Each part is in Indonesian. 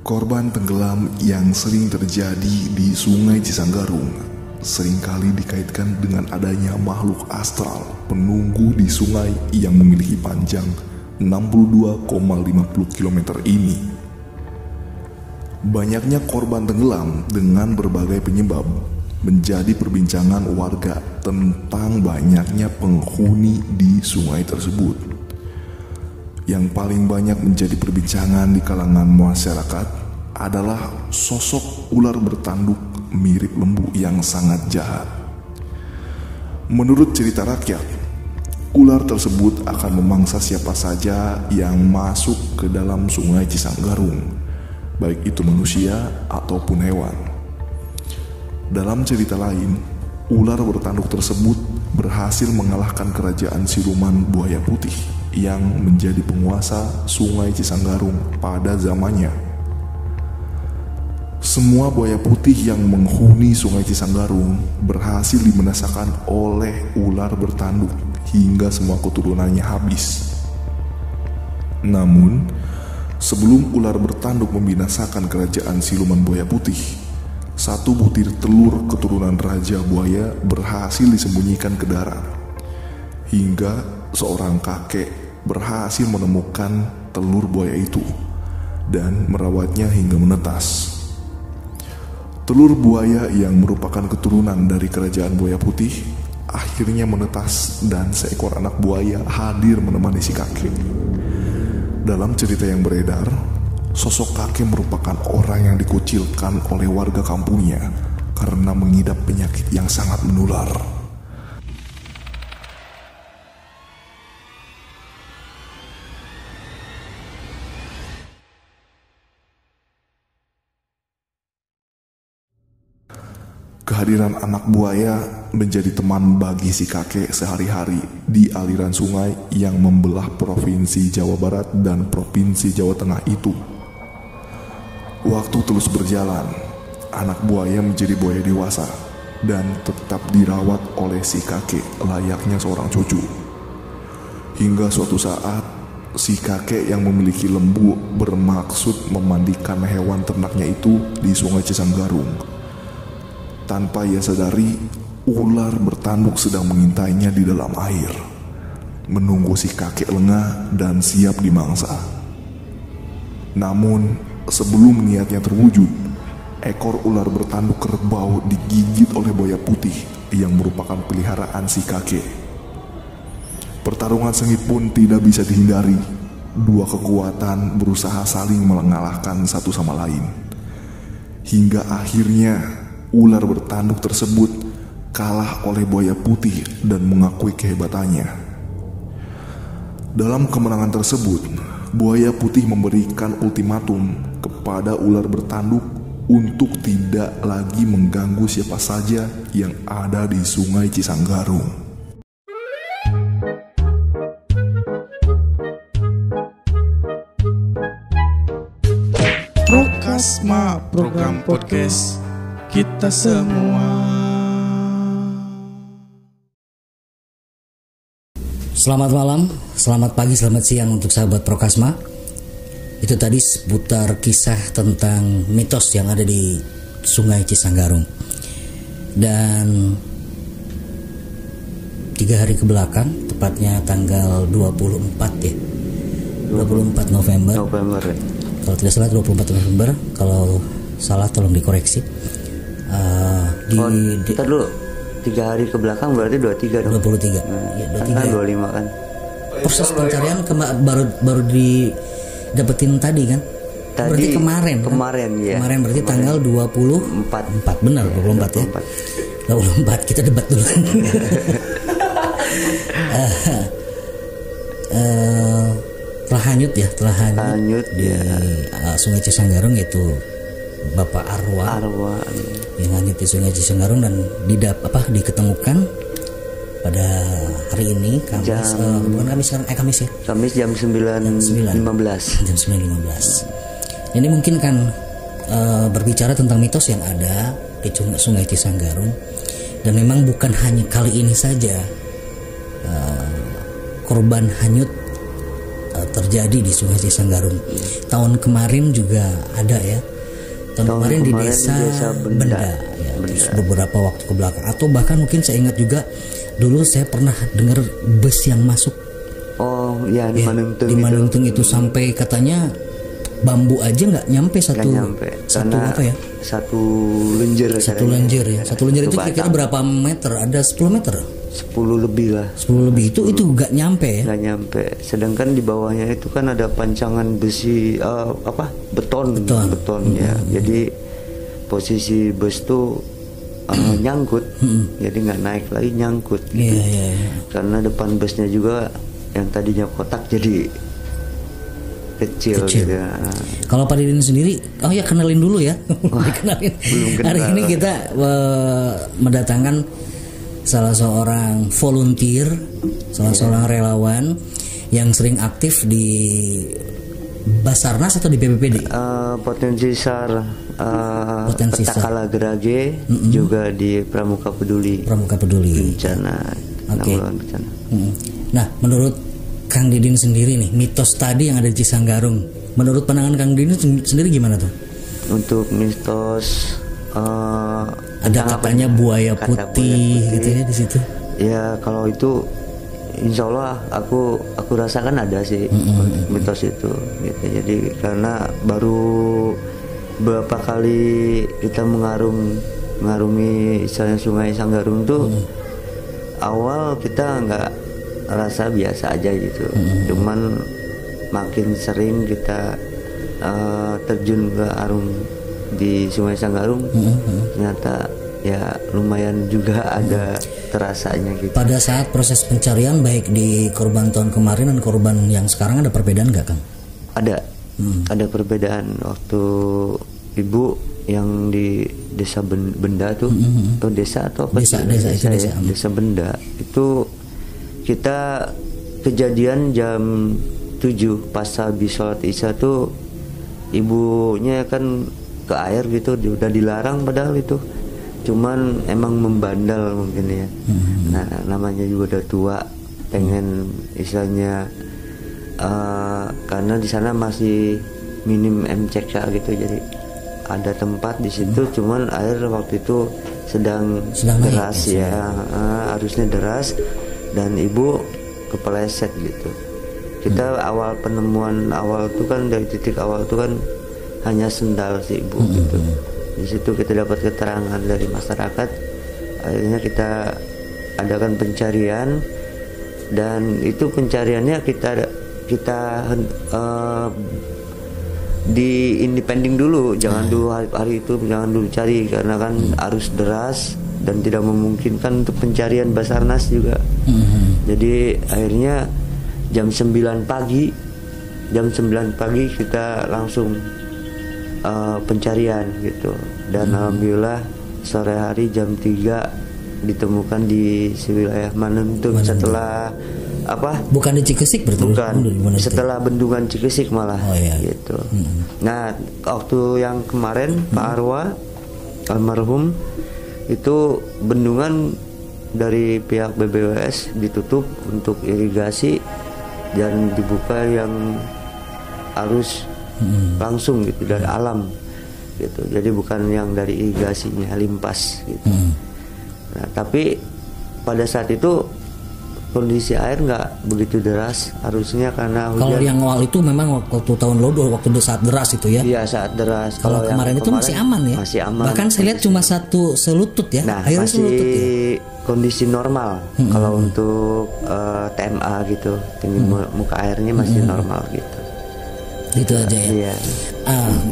Korban tenggelam yang sering terjadi di Sungai Cisanggarung seringkali dikaitkan dengan adanya makhluk astral penunggu di sungai yang memiliki panjang 62,50 km ini. Banyaknya korban tenggelam dengan berbagai penyebab menjadi perbincangan warga tentang banyaknya penghuni di sungai tersebut. Yang paling banyak menjadi perbincangan di kalangan masyarakat adalah sosok ular bertanduk mirip lembu yang sangat jahat. Menurut cerita rakyat, ular tersebut akan memangsa siapa saja yang masuk ke dalam Sungai Cisanggarung, baik itu manusia ataupun hewan. Dalam cerita lain, ular bertanduk tersebut berhasil mengalahkan kerajaan siluman buaya putih yang menjadi penguasa Sungai Cisanggarung pada zamannya. Semua buaya putih yang menghuni Sungai Cisanggarung berhasil dimenasakan oleh ular bertanduk hingga semua keturunannya habis. Namun, sebelum ular bertanduk membinasakan kerajaan siluman buaya putih, satu butir telur keturunan Raja Buaya berhasil disembunyikan ke darat. Hingga seorang kakek berhasil menemukan telur buaya itu dan merawatnya hingga menetas. Telur buaya yang merupakan keturunan dari kerajaan buaya putih akhirnya menetas dan seekor anak buaya hadir menemani si kakek. Dalam cerita yang beredar, sosok kakek merupakan orang yang dikucilkan oleh warga kampungnya karena mengidap penyakit yang sangat menular. Kehadiran anak buaya menjadi teman bagi si kakek sehari-hari di aliran sungai yang membelah Provinsi Jawa Barat dan Provinsi Jawa Tengah itu. Waktu terus berjalan, anak buaya menjadi buaya dewasa dan tetap dirawat oleh si kakek layaknya seorang cucu. Hingga suatu saat, si kakek yang memiliki lembu bermaksud memandikan hewan ternaknya itu di Sungai Cisanggarung. Tanpa ia sadari, ular bertanduk sedang mengintainya di dalam air, menunggu si kakek lengah dan siap dimangsa. Namun, sebelum niatnya terwujud, ekor ular bertanduk kerbau digigit oleh buaya putih yang merupakan peliharaan si kakek. Pertarungan sengit pun tidak bisa dihindari. Dua kekuatan berusaha saling mengalahkan satu sama lain. Hingga akhirnya ular bertanduk tersebut kalah oleh buaya putih dan mengakui kehebatannya. Dalam kemenangan tersebut, buaya putih memberikan ultimatum kepada ular bertanduk untuk tidak lagi mengganggu siapa saja yang ada di Sungai Cisanggarung. Prokasma, program podcast kita semua. Selamat malam, selamat pagi, selamat siang untuk sahabat Prokasma. Itu tadi seputar kisah tentang mitos yang ada di Sungai Cisanggarung. Dan 3 hari ke belakang, tepatnya tanggal 24 ya, 24 November. Kalau tidak salah 24 November, kalau salah tolong dikoreksi. Kita dulu 3 hari ke belakang berarti 23 dong. 23. Ya, 23. Kan 25 kan. Proses pencarian baru didapetin tadi kan? Berarti kemarin kan? Ya. Kemarin berarti tanggal 24 benar, 24 ya. 24 kita debat dulu. Telah hanyut di Sungai Cisanggarung, yaitu Bapak Arwah yang hanyut di Sungai Cisanggarung dan diketemukan pada hari ini Kamis, Kamis ya. Kamis jam 9.15. Jam 9.15. Ini mungkin kan berbicara tentang mitos yang ada di Sungai Cisanggarung, dan memang bukan hanya kali ini saja korban hanyut terjadi di Sungai Cisanggarung. Tahun kemarin juga ada ya. Tahun kemarin di desa Benda ya, beberapa waktu ke belakang. Atau bahkan mungkin saya ingat juga dulu saya pernah dengar bus yang masuk. Oh ya, di Manungtung, di Manungtung itu sampai katanya bambu aja nggak nyampe satu apa ya? Satu lenjer ya. Satu lenjer itu kira-kira berapa meter? Ada 10 meter? 10 lebih lah. 10 lebih itu nggak nyampe ya? Nggak nyampe. Sedangkan di bawahnya itu kan ada pancangan besi beton ya. Jadi posisi bus tuh nyangkut. Jadi nggak naik lagi, nyangkut gitu. Karena depan busnya juga yang tadinya kotak jadi kecil. Gitu. Kalau Pak Didin sendiri, kenalin dulu ya. Kenalin. Hari ini kita mendatangkan salah seorang volunteer, salah seorang relawan yang sering aktif di Basarnas atau di BPPD. Potensi SAR, Petakala Gerage, juga di Pramuka Peduli. Bencana. Bencana. Nah, menurut Kang Didin sendiri nih, mitos tadi yang ada di Cisanggarung, menurut pandangan Kang Didin sendiri gimana tuh? Untuk mitos ada katanya buaya putih gitu ya di situ. Ya kalau itu insya Allah aku rasakan ada sih mitos itu gitu. Jadi karena baru beberapa kali kita mengarungi misalnya Sungai Sanggarung tuh awal kita nggak rasa biasa aja gitu, cuman makin sering kita terjun ke arung di Sungai Sanggarung, ternyata ya lumayan juga ada terasanya gitu. Pada saat proses pencarian baik di korban tahun kemarin dan korban yang sekarang ada perbedaan nggak, Kang? Ada perbedaan. Waktu ibu yang di desa Benda tuh, atau desa atau apa? Desa Benda itu kita kejadian jam 7 pas habis sholat isya tuh ibunya kan ke air gitu, udah dilarang padahal itu, cuman emang membandel mungkin ya. Nah namanya juga udah tua, pengen istilahnya karena di sana masih minim MCK gitu, jadi ada tempat di situ, cuman air waktu itu sedang deras ya, arusnya deras. Dan ibu kepeleset gitu. Kita penemuan awal tuh kan dari titik awal tuh kan hanya sendal si ibu gitu. Di situ kita dapat keterangan dari masyarakat. Akhirnya kita adakan pencarian, dan itu pencariannya kita di independing dulu, jangan dulu hari itu jangan dulu cari karena kan arus deras dan tidak memungkinkan untuk pencarian Basarnas juga. Jadi akhirnya jam 9 pagi kita langsung pencarian gitu. Dan alhamdulillah sore hari jam 3 ditemukan di wilayah Manungtung setelah bukan di Cikesik berarti? Bukan, setelah bendungan Cikesik malah gitu. Nah waktu yang kemarin Pak Arwa almarhum itu bendungan dari pihak BBWS ditutup untuk irigasi dan dibuka yang arus langsung gitu dari alam gitu. Jadi bukan yang dari irigasinya limpas gitu. Nah, tapi pada saat itu kondisi air nggak begitu deras arusnya karena hujan. Kalau yang awal itu memang waktu tahun lalu waktu saat deras itu ya? Iya saat deras. Kalau kemarin itu masih aman ya? Masih aman. Bahkan saya lihat cuma satu selutut ya? Nah masih selutut, ya? Kondisi normal. Kalau untuk TMA gitu, tinggi muka airnya masih normal gitu. Gitu aja ya? Iya.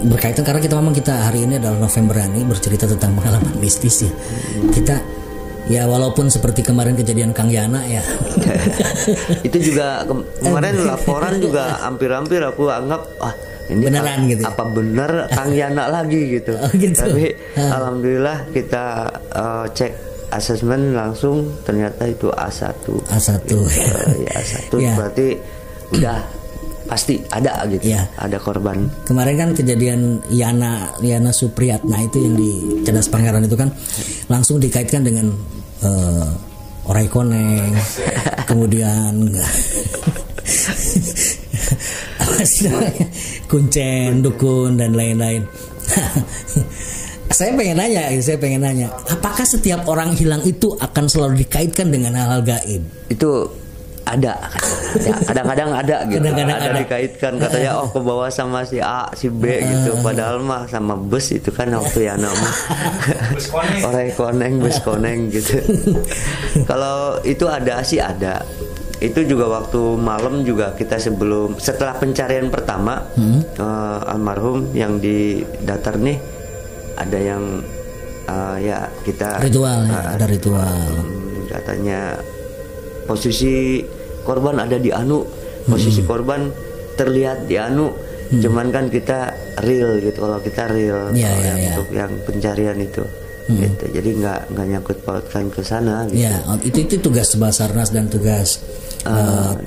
Berkaitan karena kita hari ini adalah Novemberani bercerita tentang pengalaman mistis ya. Kita ya walaupun seperti kemarin kejadian Kang Yana ya. Itu juga kemarin laporan juga hampir-hampir aku anggap ini beneran gitu. Apa bener Kang Yana lagi gitu. Gitu. Tapi alhamdulillah kita cek asesmen langsung ternyata itu A1. A1. Gitu. Ya A1 ya. Berarti udah pasti ada gitu. Ya. Ada korban. Kemarin kan kejadian Yana Supriyatna itu yang di Cadas Pangeran itu kan langsung dikaitkan dengan Orai Koneng, kemudian apa sih namanya, kuncen, dukun dan lain-lain. Saya pengen nanya, apakah setiap orang hilang itu akan selalu dikaitkan dengan hal-hal gaib? Itu ada, kadang-kadang ada gitu, ada dikaitkan katanya ke bawah sama si A, si B gitu, padahal mah sama bus itu kan waktu ya nama bus koneng gitu. Kalau itu ada sih ada. Itu juga waktu malam juga kita setelah pencarian pertama almarhum yang di datar nih ada yang ya kita ritual ada ritual katanya posisi korban ada di anu, posisi korban terlihat di anu, cuman kan kita real gitu, kalau kita real untuk yang pencarian itu. Gitu. Jadi nggak nyangkut pautkan ke sana gitu. Ya, itu tugas Basarnas dan tugas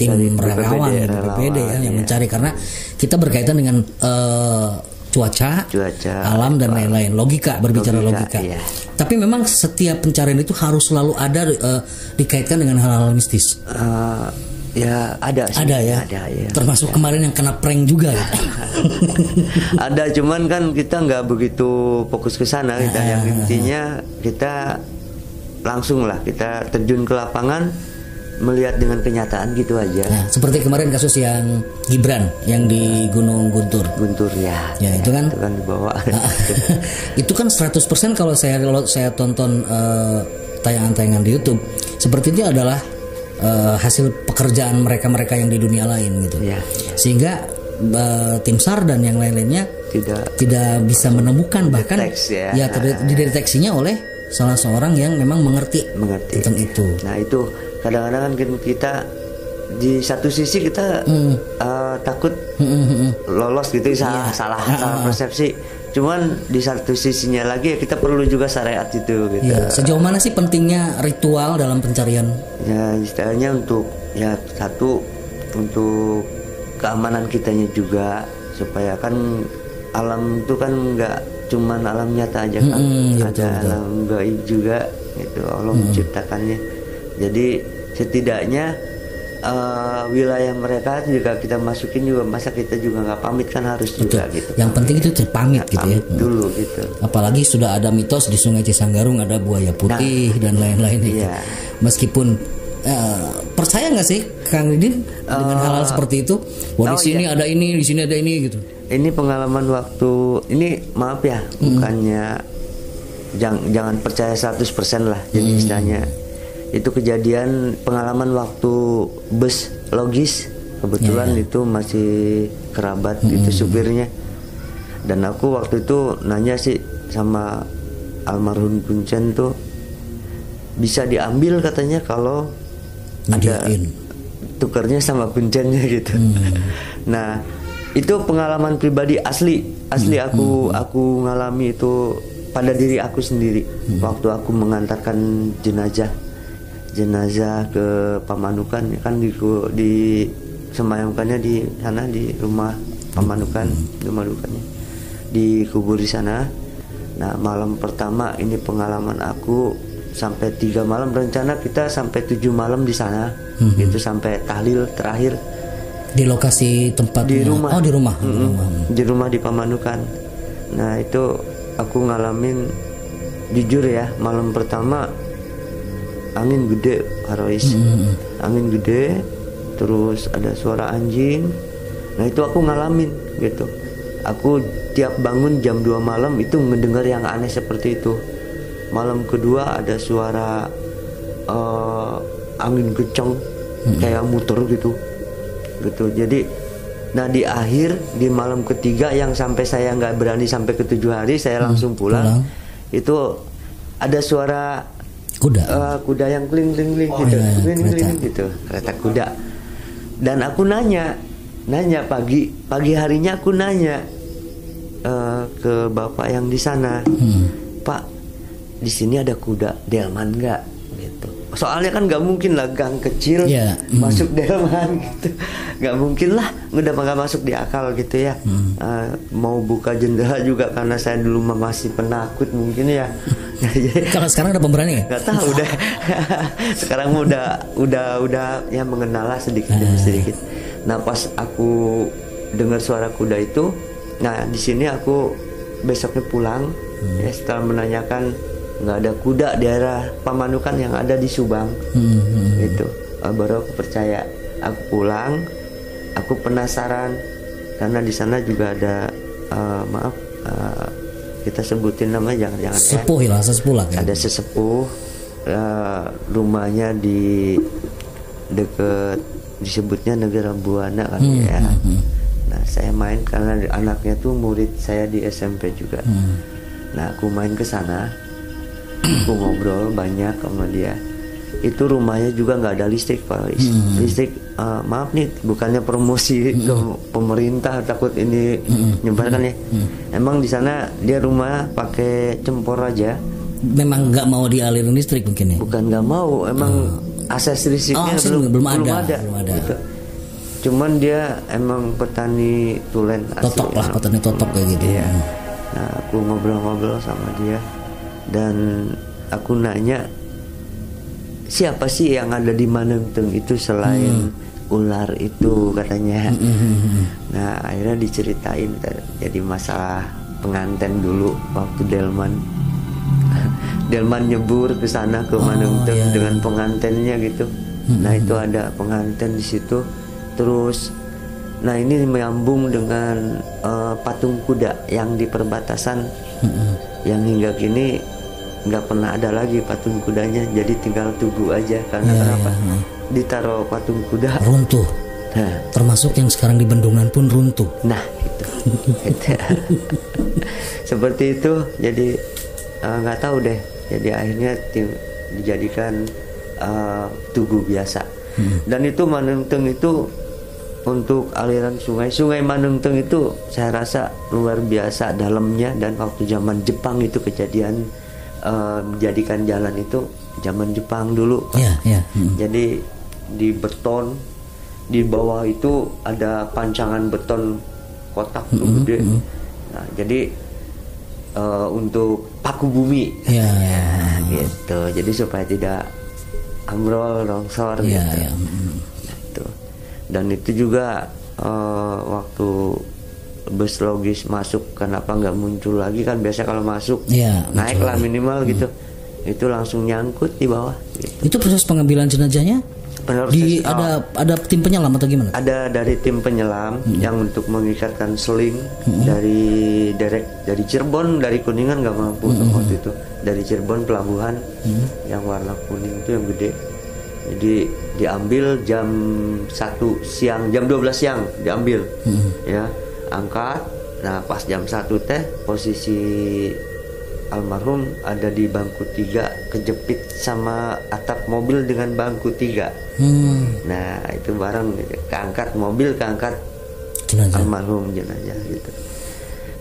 tim relawan BPBD yang mencari, karena kita berkaitan dengan cuaca, alam dan lain-lain, berbicara logika. Iya. Tapi memang setiap pencarian itu harus selalu ada dikaitkan dengan hal-hal mistis. Ya ada sih. Ada ya. Termasuk kemarin yang kena prank juga. Ya? Ada, cuman kan kita nggak begitu fokus ke sana. Yang intinya kita langsung lah kita terjun ke lapangan, melihat dengan kenyataan gitu aja. Nah, seperti kemarin kasus yang Gibran yang di Gunung Guntur ya. Ya itu kan dibawa. Itu kan 100% kalau saya tonton tayangan-tayangan di YouTube, seperti itu adalah hasil pekerjaan mereka yang di dunia lain gitu. Ya. Sehingga tim SAR dan yang lain-lainnya tidak bisa menemukan, bahkan dideteksinya oleh salah seorang yang memang mengerti tentang itu. Nah itu kadang-kadang kan kita di satu sisi kita takut lolos gitu, salah persepsi. Cuman di satu sisinya lagi ya kita perlu juga syariat itu gitu. Ya, sejauh mana sih pentingnya ritual dalam pencarian? Ya istilahnya untuk keamanan kitanya juga, supaya kan alam itu kan nggak cuman alam nyata aja kan, ada alam gaib juga gitu, Allah menciptakannya. Jadi setidaknya wilayah mereka juga kita masukin juga, masa kita juga nggak pamit kan, harus juga gitu. Yang penting itu terpamit gitu ya. Dulu gitu. Apalagi sudah ada mitos di Sungai Cisanggarung ada buaya putih dan lain-lain itu. Iya. Meskipun percaya nggak sih Kang Didin dengan hal-hal seperti itu? Wah, di sini ada ini, di sini ada ini gitu. Ini pengalaman waktu ini, maaf ya, bukannya jangan percaya 100% lah. Jadi istilahnya itu kejadian pengalaman waktu bus logis, kebetulan itu masih kerabat itu supirnya, dan aku waktu itu nanya sih sama almarhum Kuncen tuh bisa diambil katanya kalau ada tukernya sama Kuncennya gitu. Nah itu pengalaman pribadi asli aku ngalami itu pada diri aku sendiri waktu aku mengantarkan jenazah ke Pamanukan, kan disemayamkannya di sana di rumah Pamanukan, rumah dukanya dikubur di sana. Nah malam pertama ini pengalaman aku sampai 3 malam, rencana kita sampai 7 malam di sana, gitu sampai tahlil terakhir di lokasi tempatnya. Di rumah. Di rumah di Pamanukan. Nah itu aku ngalamin, jujur ya, malam pertama angin gede, Harois. Angin gede, terus ada suara anjing. Nah itu aku ngalamin gitu. Aku tiap bangun jam 2 malam itu mendengar yang aneh seperti itu. Malam kedua ada suara angin kencang, kayak muter gitu. Jadi di akhir, di malam ketiga yang sampai saya nggak berani sampai ke 7 hari, saya langsung pulang. Itu ada suara kuda yang kling gitu, kereta kuda. Dan aku nanya pagi harinya aku nanya ke bapak yang di sana, Pak, di sini ada kuda delman nggak? Gitu. Soalnya kan nggak mungkin lah gang kecil masuk delman gitu, nggak mungkin lah, udah nggak masuk di akal gitu ya. Mau buka jendela juga karena saya dulu masih penakut mungkin ya. Kalau sekarang udah pemberani ya? Gak tahu udah. Sekarang udah ya mengenal lah sedikit demi sedikit. Nah pas aku dengar suara kuda itu. Nah di sini aku besoknya pulang, ya setelah menanyakan nggak ada kuda daerah Pamanukan yang ada di Subang, gitu. Baru aku percaya. Aku pulang, aku penasaran karena di sana juga ada kita sebutin namanya jangan sesepuh ya, sesepuh lah kan? Ada sesepuh, rumahnya di deket disebutnya Negara Buana kan ya. Nah saya main karena anaknya tuh murid saya di SMP juga. Nah aku main ke sana, aku ngobrol banyak sama dia. Itu rumahnya juga nggak ada listrik Pak. Listrik, maaf nih bukannya promosi ke pemerintah, takut ini nyebarkan ya. Emang di sana dia rumah pakai cempor aja. Memang nggak mau dialirin listrik mungkin ya? Bukan nggak mau, emang akses listriknya belum ada. Gitu. Cuman dia emang petani tulen asli. Totok lah, petani totok kayak gitu ya. Nah aku ngobrol-ngobrol sama dia dan aku nanya, siapa sih yang ada di Manengteng itu selain ular itu katanya. Nah akhirnya diceritain jadi masalah penganten dulu waktu Delman nyebur ke sana ke Manengteng dengan pengantennya gitu. Nah itu ada penganten di situ. Terus, nah ini menyambung dengan patung kuda yang di perbatasan, yang hingga kini nggak pernah ada lagi patung kudanya, jadi tinggal Tugu aja. Karena kenapa? Ditaruh patung kuda runtuh. Nah, termasuk yang sekarang di Bendungan pun runtuh. Nah itu, seperti itu. Jadi nggak tahu deh. Jadi akhirnya dijadikan Tugu biasa. Dan itu Manengteng itu untuk aliran sungai Manengteng itu saya rasa luar biasa dalamnya. Dan waktu zaman Jepang itu kejadian menjadikan jalan itu zaman Jepang dulu. Jadi di beton, di bawah itu ada pancangan beton kotak gede. Nah, jadi untuk paku bumi gitu. Jadi supaya tidak ambrol, longsor gitu. Nah, itu. Dan itu juga waktu bus logis masuk, kenapa nggak muncul lagi kan? Biasa kalau masuk naik lah minimal gitu. Itu langsung nyangkut di bawah gitu. Itu proses pengambilan jenazahnya ada tim penyelam atau gimana? Ada dari tim penyelam yang untuk mengikatkan seling dari Cirebon, dari Kuningan nggak mampu waktu itu. Dari Cirebon pelabuhan yang warna kuning itu yang gede. Jadi diambil jam 1 siang, jam 12 siang diambil, ya angkat. Nah pas jam 1 teh posisi almarhum ada di bangku 3, kejepit sama atap mobil dengan bangku 3. Nah itu bareng keangkat mobil, keangkat jenazah almarhum, jenazah gitu.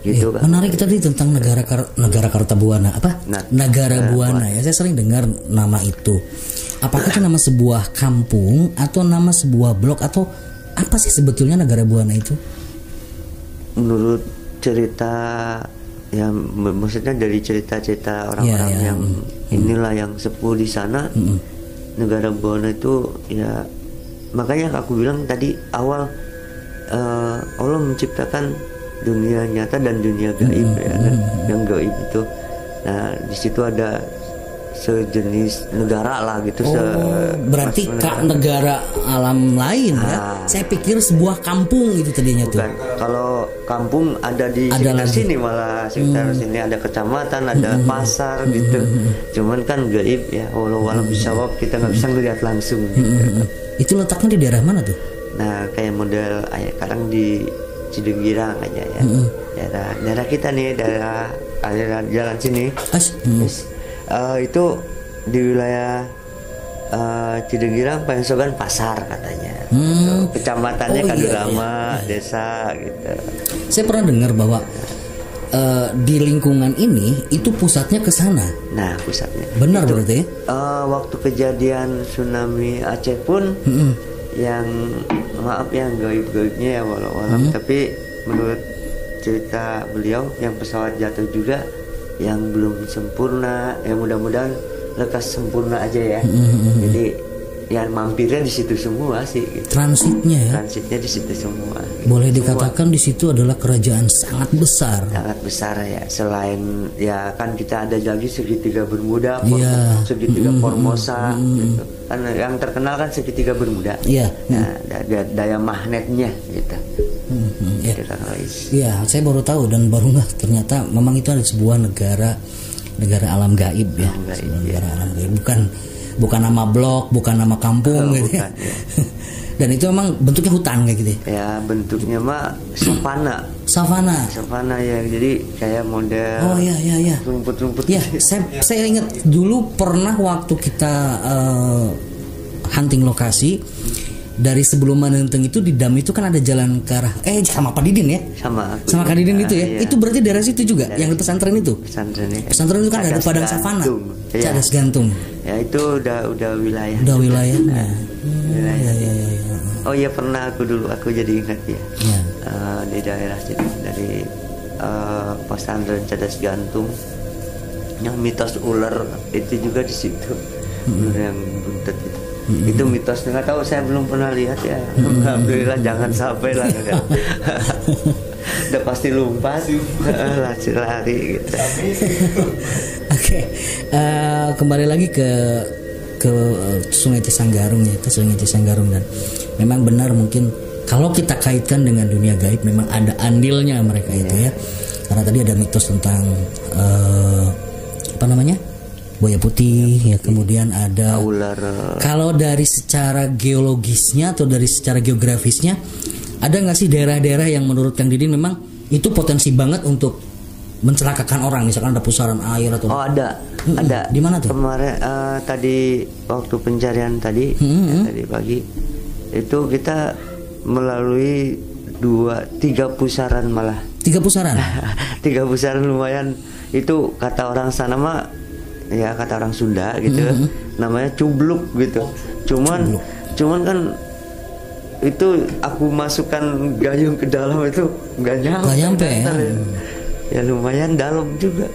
Gitu kan. Menarik tadi tentang negara Kartabuana apa? Negara Buana ya, saya sering dengar nama itu. Apakah itu nama sebuah kampung atau nama sebuah blok atau apa sih sebetulnya Negara Buana itu? Menurut cerita ya, maksudnya dari cerita-cerita orang-orang yang inilah yang sepuh di sana, Negara Buana itu ya, makanya aku bilang tadi awal Allah menciptakan dunia nyata dan dunia gaib ya, dan yang gaib itu, nah di situ ada sejenis negara lah gitu. Berarti negara alam lain ya? Saya pikir sebuah kampung itu tadinya. Bukan. Tuh. Kalau kampung ada di sekitar sini, malah sekitar sini ada kecamatan, ada pasar gitu. Cuman kan gaib ya, walau bisawab kita nggak bisa ngeliat langsung. Gitu. Itu letaknya di daerah mana tuh? Nah kayak model kadang di Cidenggirang aja ya. Daerah kita nih, daerah aliran jalan sini. Itu di wilayah Cidenggirang, Pansogan, Pasar katanya. Kecamatannya Kadurama, desa gitu. Saya pernah dengar bahwa di lingkungan ini itu pusatnya ke sana. Nah, pusatnya. Benar itu, berarti ya? Waktu kejadian tsunami Aceh pun yang maaf yang gaib-gaibnya ya walau tapi menurut cerita beliau yang pesawat jatuh juga yang belum sempurna, ya mudah-mudahan lekas sempurna aja ya. Jadi ya mampirnya di situ semua sih gitu. Transitnya di situ semua gitu. Boleh dikatakan di situ adalah kerajaan sangat besar ya. Selain ya kan kita ada lagi segitiga Bermuda, segitiga Formosa gitu. Kan yang terkenal kan segitiga Bermuda. Nah, daya magnetnya gitu. Iya, saya baru tahu dan baru nggak ternyata memang itu ada sebuah negara alam gaib ya. Negara alam gaib, bukan nama blok, bukan nama kampung gitu. Bukan, ya. Dan itu memang bentuknya hutan kayak gitu. Ya, bentuknya mah savana ya. Jadi kayak model rumput-rumput. Ya, saya ingat dulu pernah waktu kita hunting lokasi. Dari sebelum Manenteng itu di dam itu kan ada jalan ke arah sama Pak Didin ya, sama Kak Didin itu ya. Itu berarti daerah situ juga yang di pesantren itu. Pesantren itu kan ada padang savana, Cadas Gantung. Ya itu udah wilayah. Wilayahnya. Oh iya, pernah aku jadi ingat ya. Di daerah situ dari pesantren Cadas Gantung yang mitos ular itu juga di situ. Ular yang buntet itu. Itu mitos, nggak tahu, saya belum pernah lihat ya. Alhamdulillah, jangan sampai lah. Udah pasti lompat, lari gitu. Oke, kembali lagi ke Sungai Cisanggarung ya, ke Sungai Cisanggarung. Dan memang benar, mungkin kalau kita kaitkan dengan dunia gaib memang ada andilnya mereka itu ya. Karena tadi ada mitos tentang buaya putih ya, kemudian ada ular. Kalau dari secara geologisnya atau dari secara geografisnya, ada nggak sih daerah-daerah yang menurut Kang Didin memang itu potensi banget untuk mencelakakan orang, misalkan ada pusaran air atau? Ada. Di mana tuh? Kemarin tadi waktu pencarian tadi pagi itu kita melalui 3 pusaran malah. 3 pusaran? 3 pusaran lumayan. Itu kata orang sana mah, ya kata orang Sunda gitu, namanya cubluk gitu. Cuman kan itu aku masukkan gayung ke dalam itu nggak nyampe ya lumayan dalam juga.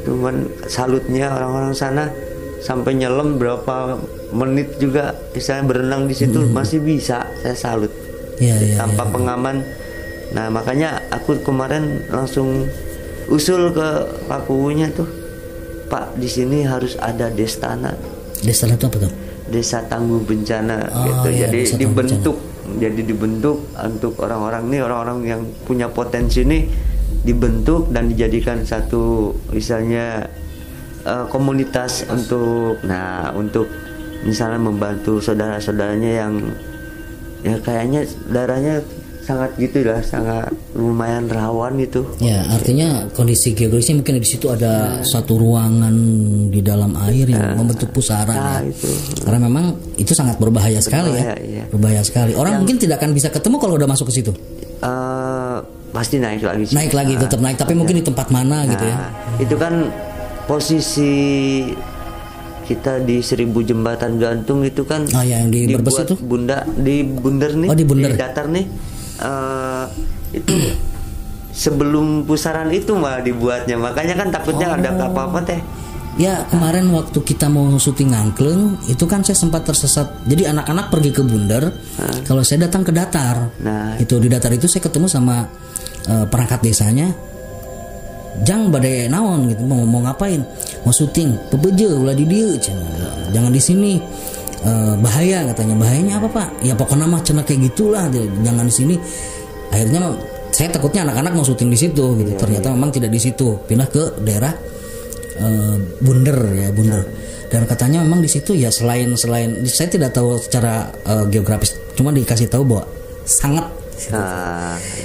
Cuman salutnya orang-orang sana sampai nyelam berapa menit juga, misalnya berenang di situ masih bisa, saya salut. Tanpa pengaman. Nah makanya aku kemarin langsung usul ke pakunya tuh, Pak, di sini harus ada destana. Destana itu apa tuh? Desa tangguh bencana gitu. Jadi dibentuk untuk orang-orang yang punya potensi ini, dibentuk dan dijadikan satu misalnya komunitas untuk misalnya membantu saudara-saudaranya yang ya kayaknya darahnya sangat sangat lumayan rawan itu. Ya, artinya kondisi geologisnya mungkin di situ ada satu ruangan di dalam air yang membentuk pusaran itu. Karena memang itu sangat berbahaya sekali ya. Berbahaya sekali. Orang mungkin tidak akan bisa ketemu kalau udah masuk ke situ. Pasti naik lagi. Tetap naik, tapi mungkin di tempat mana gitu ya. Itu kan posisi kita di 1000 jembatan gantung itu kan yang di Brebes itu? Di Bunder nih, di datar nih. Itu sebelum pusaran itu malah dibuatnya, makanya kan takutnya ada apa-apa teh. Ya kemarin waktu kita mau syuting Angklung itu kan saya sempat tersesat. Jadi anak-anak pergi ke Bunder, kalau saya datang ke datar. Itu di datar itu saya ketemu sama perangkat desanya. Jang badai naon gitu, mau ngapain? Mau syuting, pebeje ulah di dieu, jangan di sini. Bahaya katanya. Bahayanya apa Pak? Ya pokoknya mah cenah kayak gitulah, jangan di sini. Akhirnya saya takutnya anak-anak mau syuting di situ gitu. Ternyata memang tidak di situ, pindah ke daerah Bunder. Dan katanya memang di situ ya selain saya tidak tahu secara geografis, cuma dikasih tahu bahwa sangat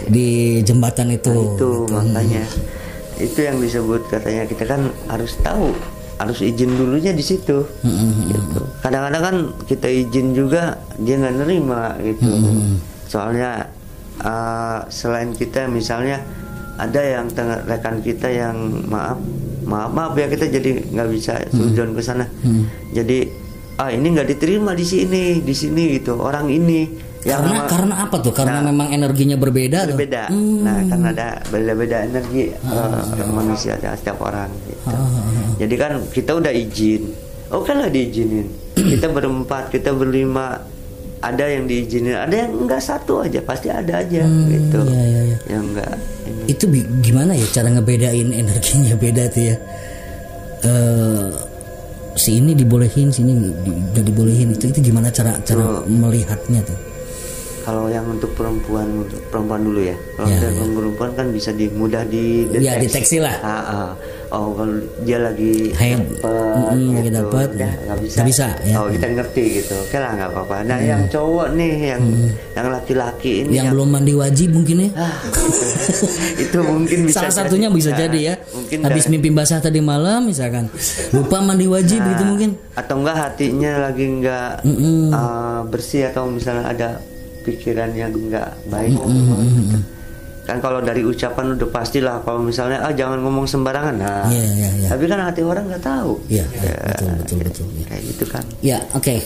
di jembatan itu. Itu makanya itu yang disebut katanya kita kan harus tahu, harus izin dulunya di situ. Gitu. Kadang-kadang kan kita izin juga dia nggak nerima gitu. Soalnya selain kita misalnya ada yang rekan kita yang maaf ya kita jadi nggak bisa sujon ke sana. Jadi ini nggak diterima di sini gitu orang ini. Karena apa tuh? Karena memang energinya berbeda. Nah, karena ada beda-beda energi manusia setiap orang gitu. Jadi kan kita udah izin, kan lah diizinin. kita berempat, kita berlima, ada yang diizinin, ada yang enggak, satu aja pasti ada aja gitu. Iya. Yang enggak ini. Itu gimana ya cara ngebedain energinya beda tuh ya? Si ini dibolehin, si ini udah dibolehin, itu gimana cara melihatnya tuh? Kalau yang untuk perempuan dulu ya. Kalau perempuan kan bisa mudah dideteksi. Ya, deteksi lah. Oh, kalau dia lagi lagi dapat, nggak bisa. Ya. Oh, kita ngerti gitu. Oke lah, nggak apa-apa. Nah, yang cowok nih, yang laki-laki ini, yang belum mandi wajib mungkin ya. Itu mungkin bisa. Salah satunya bisa jadi ya. Mungkin habis mimpi basah tadi malam misalkan, lupa mandi wajib gitu mungkin. Atau enggak hatinya lagi enggak bersih, atau misalnya ada pikiran yang enggak baik. Kan kalau dari ucapan udah pastilah, kalau misalnya jangan ngomong sembarangan. Tapi kan hati orang nggak tahu. Betul. Kayak gitu kan. Ya, oke.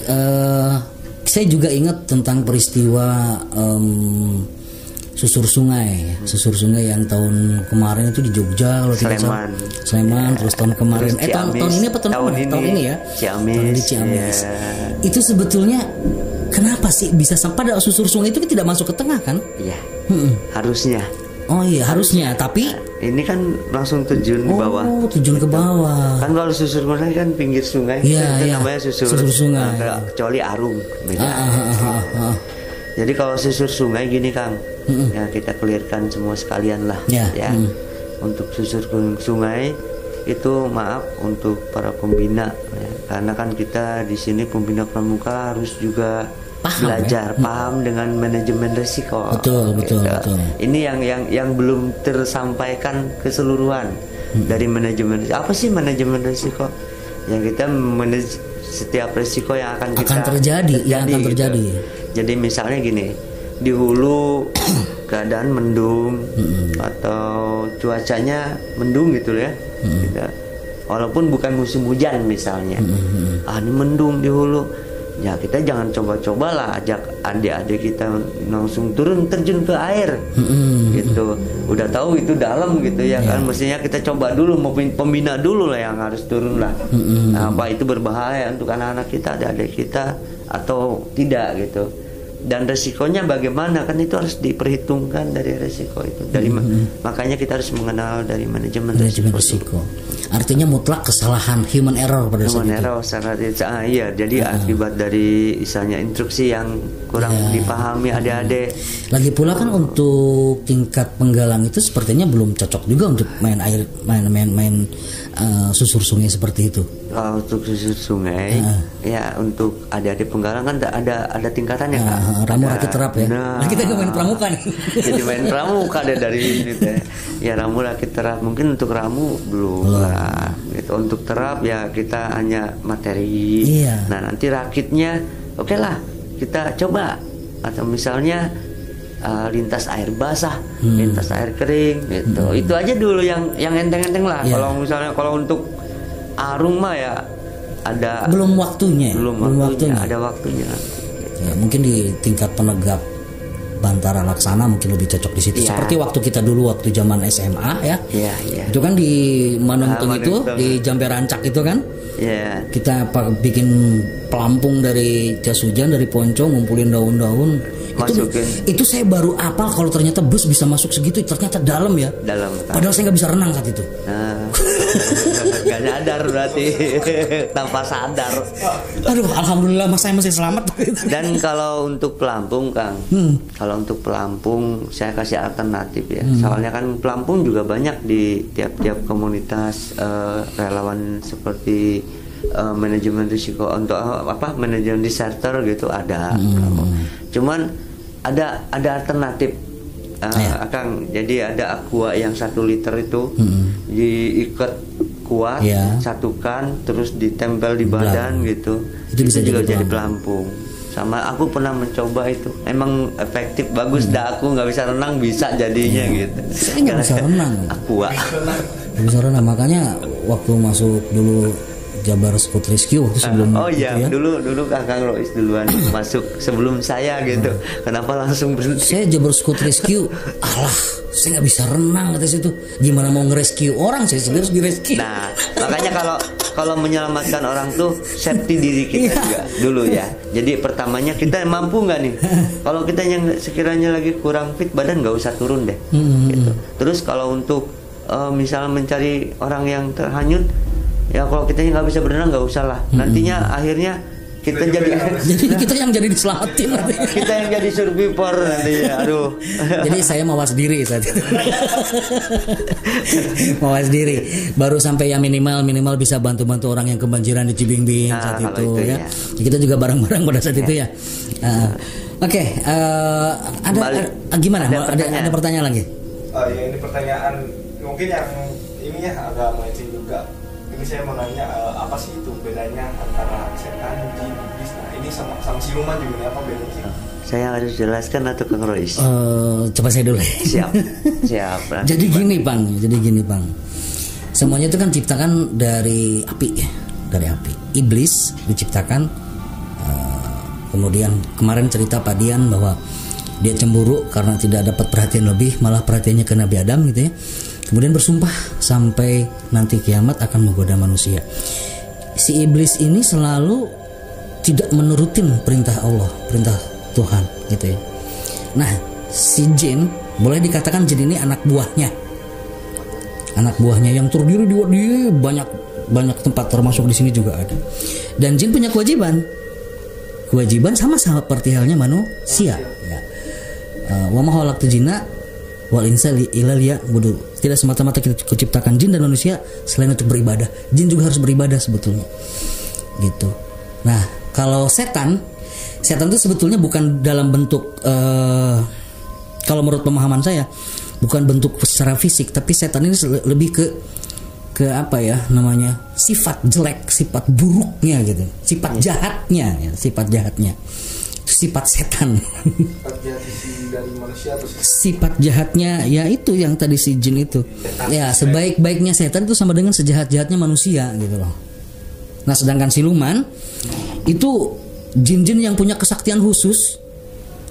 Saya juga ingat tentang peristiwa susur sungai yang tahun kemarin itu di Jogja, kalau tidak salah. Sleman, terus tahun kemarin. Tahun ini apa tahun ini ya? Ciamis. Itu sebetulnya kenapa sih bisa sampai susur sungai itu tidak masuk ke tengah kan? Iya. Harusnya. Oh iya, harusnya. Tapi ini kan langsung terjun di bawah. Oh, terjun ke bawah. Kan kalau susur sungai kan pinggir sungai. Itu namanya susur sungai. Kecuali Arung. Beda. Jadi kalau susur sungai gini Kang, ya kita clearkan semua sekalian lah. Untuk susur sungai itu maaf untuk para pembina ya. Karena kan kita di sini pembina pramuka harus juga belajar paham dengan manajemen risiko. Betul. Ini yang belum tersampaikan keseluruhan dari manajemen risiko. Apa sih manajemen risiko? Yang kita manage setiap risiko yang akan terjadi. Gitu. Jadi misalnya gini, di hulu keadaan mendung atau cuacanya mendung gitu ya. Walaupun bukan musim hujan misalnya. Ini mendung di hulu. Ya kita jangan coba-cobalah ajak adik-adik kita langsung turun terjun ke air gitu. Udah tahu itu dalam gitu ya kan, mestinya kita coba dulu, mau pembina dulu lah yang harus turun lah. Apa itu berbahaya untuk anak-anak kita, adik-adik kita atau tidak gitu. Dan resikonya bagaimana, kan itu harus diperhitungkan dari resiko itu. Makanya kita harus mengenal dari manajemen risiko. Artinya mutlak kesalahan, human error pada saat itu. Iya, jadi akibat dari misalnya instruksi yang kurang dipahami adik-adik. Lagi pula kan untuk tingkat penggalang itu sepertinya belum cocok juga untuk main susur sungai seperti itu. Kalau untuk susur sungai, ya untuk adik-adik penggalang kan ada tingkatannya Kak. Ramu rakit terap ya. Nah, kita nggak main pramuka nih. Jadi main pramuka deh dari ini teh. Ya ramu rakit terap, mungkin untuk ramu belum lah. Gitu. Untuk terap ya kita hanya materi. Nah nanti rakitnya oke lah kita coba, atau misalnya lintas air basah, lintas air kering gitu. Itu aja dulu yang enteng-enteng lah. Kalau misalnya kalau untuk arung mah ya ada belum waktunya. Ada waktunya. Ya, mungkin di tingkat penegak Bantara Laksana mungkin lebih cocok di situ. Seperti waktu kita dulu waktu zaman SMA ya. Itu kan di Manuntung itu di Jambe Rancak itu kan. Kita bikin pelampung dari jas hujan, dari ponco, ngumpulin daun-daun. Itu saya baru apal kalau ternyata bus bisa masuk segitu, ternyata dalam ya. Padahal saya nggak bisa renang saat itu. Gak sadar berarti. Tanpa sadar. Aduh, alhamdulillah mas saya masih selamat. Dan kalau untuk pelampung Kang, kalau untuk pelampung saya kasih alternatif ya. Soalnya kan pelampung juga banyak di tiap-tiap komunitas relawan seperti manajemen risiko untuk manajemen disaster gitu ada. Cuman ada alternatif Kang. Jadi ada aqua yang 1 liter itu diikat kuat, satukan terus ditempel di badan gitu. Itu bisa juga jadi pelampung. Sama aku pernah mencoba itu, emang efektif, bagus. Aku nggak bisa renang bisa jadinya gitu. Saya nggak bisa renang. Aqua. Nggak bisa renang, makanya waktu masuk dulu Jabar Scout Rescue waktu sebelum dulu Kang Lois duluan masuk sebelum saya gitu. Kenapa langsung berhenti? Saya Jabar Scout Rescue, saya nggak bisa renang atas itu. Gimana mau nge-rescue orang, saya sendiri harus di-rescue. Nah, makanya kalau menyelamatkan orang tuh safety diri kita juga dulu ya. Jadi pertamanya kita mampu nggak nih? Kalau kita yang sekiranya lagi kurang fit badan nggak usah turun deh. Gitu. Terus kalau untuk misalnya mencari orang yang terhanyut, ya kalau kita nggak bisa berenang nggak usah lah. Nantinya akhirnya kita jadi kita yang jadi diselamatin nanti. Kita yang jadi survivor nanti. Aduh. Jadi saya mawas diri saat itu. Mawas diri. Baru sampai yang minimal bisa bantu orang yang kebanjiran di Cibimbing saat itu ya. Kita juga bareng-bareng pada saat itu ya. Oke, ada gimana? Ada pertanyaan lagi? Ya ini pertanyaan mungkin yang ini ya agak melenceng juga. Ini saya mau nanya apa sih itu bedanya antara setan, jin, iblis? Nah ini sama siluman juga nih, apa bedanya sih? Saya harus jelaskan atau Kang Rois? Coba saya dulu. Siap. Jadi gini bang. Semuanya itu kan diciptakan dari api. Iblis diciptakan kemudian kemarin cerita Pak Dian bahwa dia cemburu karena tidak dapat perhatian lebih, malah perhatiannya ke Nabi Adam gitu ya. Kemudian bersumpah sampai nanti kiamat akan menggoda manusia. Si iblis ini selalu tidak menurutin perintah Allah, perintah Tuhan gitu ya. Nah, si jin boleh dikatakan jin ini anak buahnya yang terdiri di banyak tempat, termasuk di sini juga ada. Dan jin punya kewajiban sama seperti halnya manusia. Ya. Wa ma khalaqtul jinna wal insa illa liya'budun. Tidak semata-mata kita ciptakan jin dan manusia selain untuk beribadah. Jin juga harus beribadah sebetulnya. Gitu. Nah, kalau setan itu sebetulnya bukan dalam bentuk kalau menurut pemahaman saya bukan bentuk secara fisik, tapi setan ini lebih ke apa ya namanya? Sifat jelek, sifat buruknya gitu. Sifat jahatnya. Sifat setan. Sifat jahatnya ya itu yang tadi si jin itu. Ya, sebaik-baiknya setan itu sama dengan sejahat-jahatnya manusia gitu loh. Nah, sedangkan siluman itu jin-jin yang punya kesaktian khusus.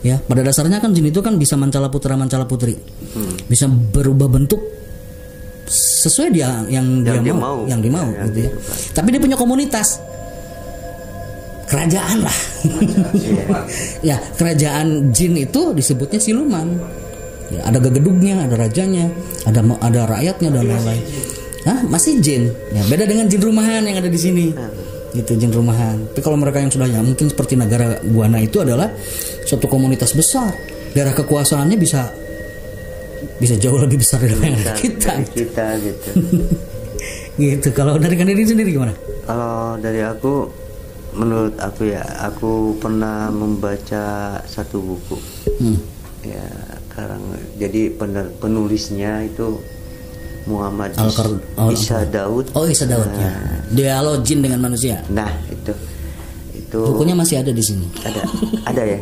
Ya, pada dasarnya kan jin itu kan bisa mancala putra mancala putri. Bisa berubah bentuk sesuai yang dia mau gitu ya. Tapi dia punya komunitas. Kerajaan lah. Ya, kerajaan jin itu disebutnya siluman. Ya, ada gegedugnya, ada rajanya, ada rakyatnya dan lain-lain. Masih jin. Ya, beda dengan jin rumahan yang ada di sini. Gitu, jin rumahan. Tapi kalau mereka yang sudah mungkin seperti negara Buana itu adalah suatu komunitas besar. Daerah kekuasaannya bisa jauh lebih besar dari kita gitu. Gitu. Kalau dari Kandidi sendiri gimana? Kalau dari aku, menurut aku ya, aku pernah membaca satu buku. Ya, jadi penulisnya itu Muhammad Isa Daud. Oh, Isa Daud ya. Dialog jin dengan manusia. Nah, itu bukunya masih ada di sini. Ada ya.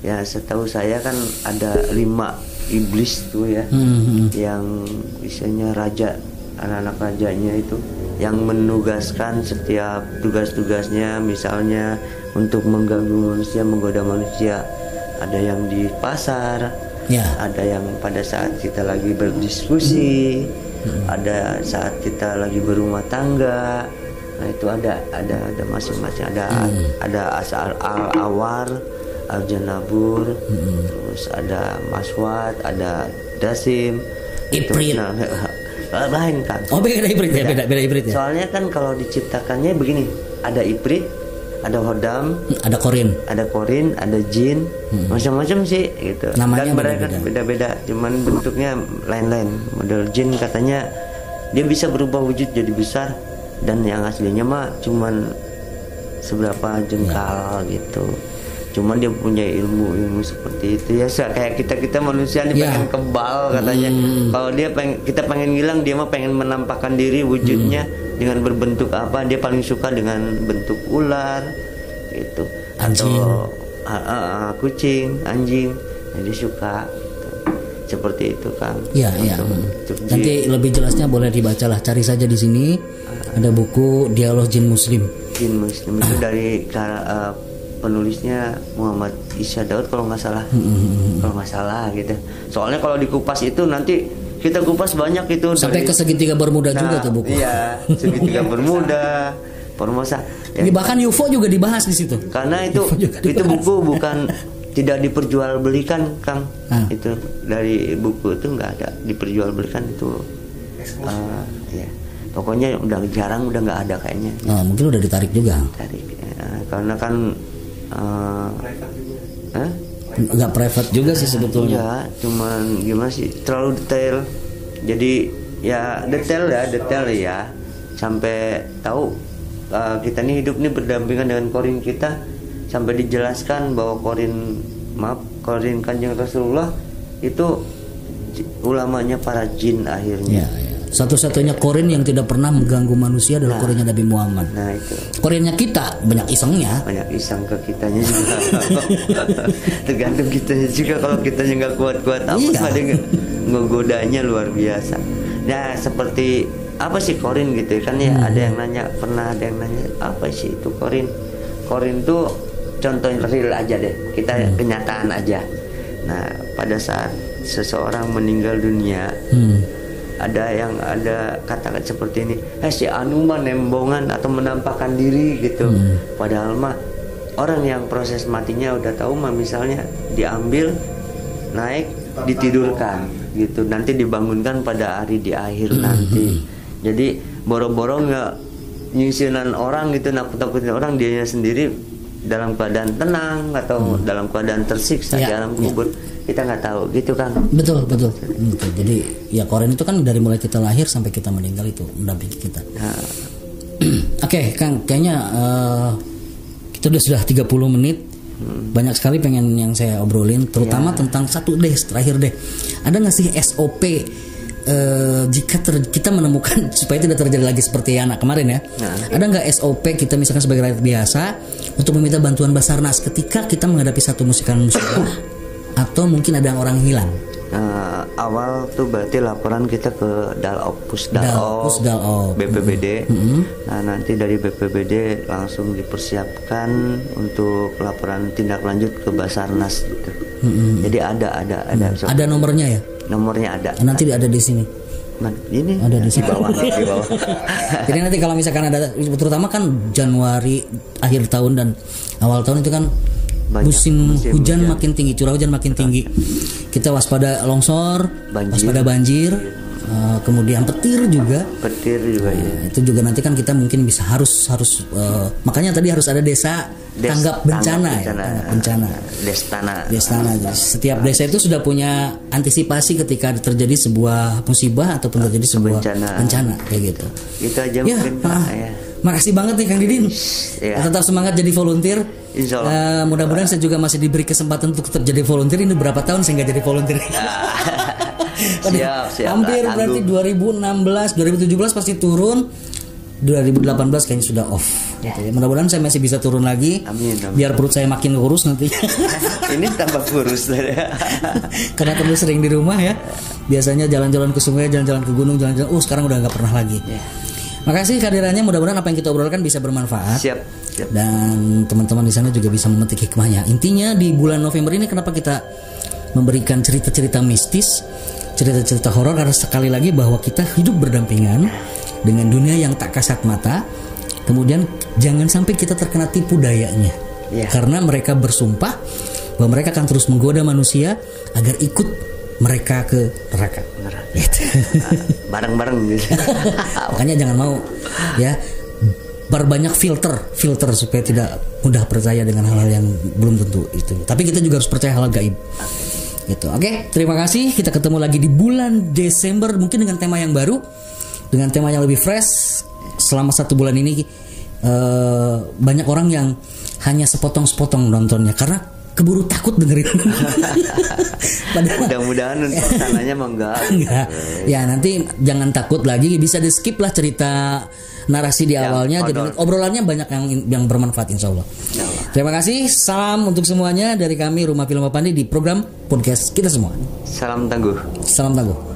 Ya, setahu saya kan ada 5 iblis tuh ya. Yang misalnya raja, anak-anak rajanya itu yang menugaskan setiap tugas-tugasnya, misalnya untuk mengganggu manusia, menggoda manusia. Ada yang di pasar, ada yang pada saat kita lagi berdiskusi, ada saat kita lagi berumah tangga. Nah, itu ada masing-masing, ada asal al-awar, al-janabur, terus ada maswat, ada dasim, Ifrit. Lain kan. Oh, beda Ifrit ya. Soalnya kan kalau diciptakannya begini, ada Ifrit, ada Hodam, ada Korin, ada Jin, macam-macam sih gitu. Namanya dan mereka beda-beda, cuman bentuknya lain-lain. Model Jin katanya dia bisa berubah wujud jadi besar, dan yang aslinya mah cuman seberapa jengkal gitu. Cuman dia punya ilmu seperti itu ya, kayak kita manusia nih pengen kebal katanya. Kalau kita pengen ngilang, dia mah pengen menampakkan diri wujudnya dengan berbentuk apa. Dia paling suka dengan bentuk ular gitu, atau kucing, anjing. Jadi suka seperti itu kan. Iya. Nanti lebih jelasnya boleh dibacalah, cari saja di sini. Ada buku Dialog Jin Muslim. Jin Muslim itu dari penulisnya Muhammad Isa Daud kalau nggak salah gitu. Soalnya kalau dikupas itu nanti kita kupas banyak itu sampai ke segitiga Bermuda juga tuh buku. Iya, segitiga Bermuda, Formosa. Ini bahkan UFO juga dibahas di situ. Karena itu buku bukan tidak diperjualbelikan, Kang. Itu dari buku itu nggak ada diperjualbelikan itu. Ya. Pokoknya udah jarang, udah nggak ada kayaknya. Mungkin udah ditarik juga. Tarik. Karena kan nggak private juga sih sebetulnya. Ya, cuman gimana sih, terlalu detail. Jadi ya detail ya. Sampai tahu kita nih hidup nih berdampingan dengan korin kita, sampai dijelaskan bahwa korin Kanjeng Rasulullah itu ulamanya para jin akhirnya. Ya. Satu-satunya korin yang tidak pernah mengganggu manusia adalah korinnya Nabi Muhammad. Nah itu. Korinnya kita banyak isengnya. Banyak iseng ke kitanya juga. Tergantung kitanya juga, kalau kitanya nggak kuat-kuat amat, ada ngegodanya luar biasa. Nah seperti apa sih korin gitu kan ya? Ada yang nanya, pernah ada yang nanya apa sih itu korin? Korin tuh contohnya real aja deh. Kita kenyataan aja. Nah pada saat seseorang meninggal dunia. Ada kata-kata seperti ini, si anu mah nembongan atau menampakkan diri gitu. Padahal mah orang yang proses matinya udah tahu mah, misalnya diambil, naik, ditidurkan gitu, nanti dibangunkan pada hari di akhir nanti. Jadi boro-boro nggak nyusunan orang gitu, nakut-nakutin orang, dianya sendiri dalam keadaan tenang atau dalam keadaan tersiksa di alam kubur. Kita nggak tahu gitu kan. Betul. Jadi ya korin itu kan dari mulai kita lahir sampai kita meninggal itu mendampingi kita. Oke, Kang, kayaknya kita sudah 30 menit. Banyak sekali pengen yang saya obrolin, terutama tentang satu deh terakhir deh. Ada nggak sih SOP jika kita menemukan supaya tidak terjadi lagi seperti anak kemarin ya? Ada nggak SOP kita misalkan sebagai rakyat biasa untuk meminta bantuan Basarnas ketika kita menghadapi satu musibah atau mungkin ada orang hilang? Awal tuh berarti laporan kita ke Pusdalop BPBD. Nah nanti dari BPBD langsung dipersiapkan untuk laporan tindak lanjut ke Basarnas gitu. Jadi ada nomornya ya? Nomornya ada. Nanti ada di sini. Ini ada di bawah. Jadi nanti kalau misalkan ada, terutama kan Januari akhir tahun dan awal tahun itu kan musim hujan makin tinggi, curah hujan makin tinggi. Kita waspada longsor, waspada banjir, kemudian petir juga ya. Itu juga nanti kan kita mungkin bisa harus makanya tadi harus ada desa tanggap bencana. Destana. Jadi setiap desa itu sudah punya antisipasi ketika terjadi sebuah musibah ataupun terjadi sebuah bencana kayak gitu. Itu aja mungkin ya. Makasih banget nih Kang Didin. Tetap semangat jadi volunteer. Insyaallah. Mudah-mudahan saya juga masih diberi kesempatan untuk tetap jadi volunteer. Ini berapa tahun saya nggak jadi volunteer? siap. Hampir berarti 2016, 2017 pasti turun. 2018 kayaknya sudah off. Mudah-mudahan saya masih bisa turun lagi. Amin. Biar perut saya makin kurus nanti. Ini tambah kurus. Karena terlalu sering di rumah ya. Biasanya jalan-jalan ke sungai, jalan-jalan ke gunung, jalan-jalan. Sekarang udah nggak pernah lagi. Makasih kehadirannya, mudah-mudahan apa yang kita obrolkan bisa bermanfaat. Siap. Dan teman-teman di sana juga bisa memetik hikmahnya. Intinya di bulan November ini kenapa kita memberikan cerita-cerita mistis, cerita-cerita horor, karena sekali lagi bahwa kita hidup berdampingan dengan dunia yang tak kasat mata. Kemudian jangan sampai kita terkena tipu dayanya. Karena mereka bersumpah bahwa mereka akan terus menggoda manusia agar ikut mereka ke neraka. Gitu. Bareng-bareng gitu. Makanya jangan mau ya, berbanyak filter supaya tidak mudah percaya dengan hal-hal yang belum tentu itu. Tapi kita juga harus percaya hal gaib. Gitu. Oke, terima kasih. Kita ketemu lagi di bulan Desember mungkin dengan tema yang baru, dengan tema yang lebih fresh. Selama 1 bulan ini banyak orang yang hanya sepotong-sepotong nontonnya karena keburu takut dengerin. Mudah-mudahan sananya mah enggak. Ya nanti jangan takut lagi, bisa di skip lah cerita narasi di awalnya. Jadi obrolannya banyak yang bermanfaat insya Allah. Terima kasih, salam untuk semuanya dari kami Rumah Film Pandi di program podcast kita semua. Salam tangguh.